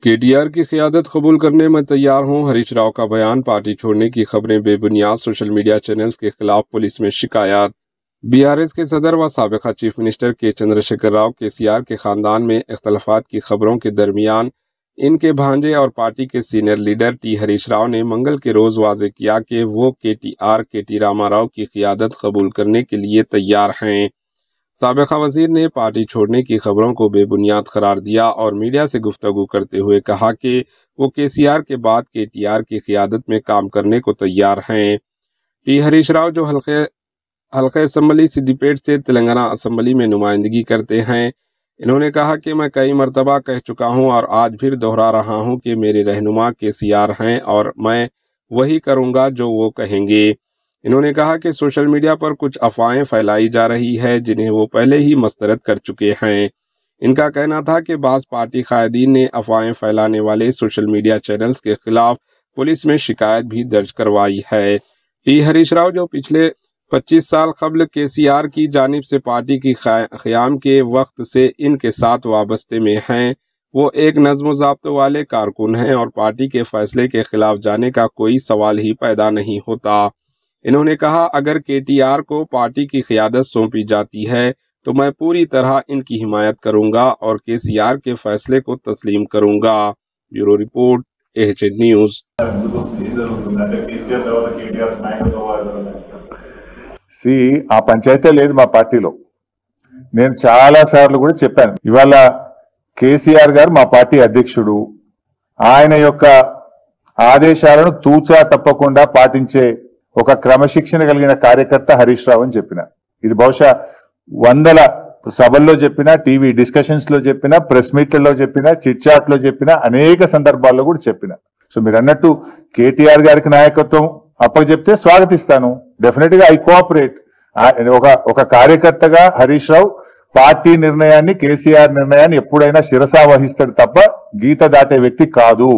KTR की क़यादत कबूल करने में तैयार हूं, हरीश राव का बयान। पार्टी छोड़ने की खबरें बेबुनियाद, सोशल मीडिया चैनल्स के खिलाफ पुलिस में शिकायत। बीआरएस के सदर व साबिक़ा चीफ मिनिस्टर के चंद्रशेखर राव केसीआर के खानदान में इख्तलाफात की खबरों के दरमियान इनके भांजे और पार्टी के senior leader T Harish Rao ने मंगल के रोज वाजे किया कि वो केटीआर के रामा राव की क़यादत कबूल करने के लिए तैयार हैं। साबिक़ा वज़ीर ने पार्टी छोड़ने की खबरों को बेबुनियाद करार दिया और मीडिया से गुफ्तगू करते हुए कहा कि वो केसीआर के बाद केटीआर की क़यादत में काम करने को तैयार हैं। टी हरीश राव जो हल्के असम्बली सिद्दीपेट से तेलंगाना असम्बली में नुमाइंदगी करते हैं, इन्होंने कहा कि मैं कई मरतबा कह चुका हूं और आज फिर दोहरा रहा हूं कि मेरे रहनुमा केसीआर हैं और मैं वही करूंगा जो वो कहेंगे। इन्होंने कहा कि सोशल मीडिया पर कुछ अफवाहें फैलाई जा रही है जिन्हें वो पहले ही मुस्तरद कर चुके हैं। इनका कहना था कि बाज़ पार्टी कायदीन ने अफवाहें फैलाने वाले सोशल मीडिया चैनल्स के खिलाफ पुलिस में शिकायत भी दर्ज करवाई है। टी हरीश राव जो पिछले 25 साल कबल केसीआर की जानिब से पार्टी की क़याम के वक्त से इनके साथ वाबस्ते में हैं, वो एक नज़्म ज़ाब्ते वाले कारकुन हैं और पार्टी के फैसले के खिलाफ जाने का कोई सवाल ही पैदा नहीं होता। इन्होंने कहा, अगर केटीआर को पार्टी की क़यादत सौंपी जाती है तो मैं पूरी तरह इनकी हिमायत करूंगा और केसीआर के फैसले को तस्लीम करूंगा। Bureau report, AHN news. ఆ పంచాయతీ లేదు మా పార్టీలో. నేను చాలా సార్లు కూడా చెప్పాను. ఇవాళ కేసీఆర్ గారు మా పార్టీ అధ్యక్షుడు. ఆయన యొక్క ఆదేశాలను తూచా తప్పకుండా పాటించే ఒక క్రమశిక్షణ కలిగిన కార్యకర్త హరీష్ రావు అని చెప్పిన. ఇది బహుశా వందల సభల్లో చెప్పినా, టీవీ డిస్కషన్స్ లో చెప్పినా, ప్రెస్ మీట్లలో చెప్పినా, చిట్ చాట్ లో చెప్పినా, అనేక సందర్భాల్లో కూడా చెప్పిన. సో మీరు అన్నట్టు కేటీఆర్ గారికి నాయకత్వం అప్పచెప్తే స్వాగతిస్తాను. డెఫినెట్ గా ఐ కోఆపరేట్. ఒక కార్యకర్తగా హరీష్ రావు పార్టీ నిర్ణయాన్ని, కేసీఆర్ నిర్ణయాన్ని ఎప్పుడైనా శిరసా వహిస్తాడు తప్ప గీత దాటే వ్యక్తి కాదు.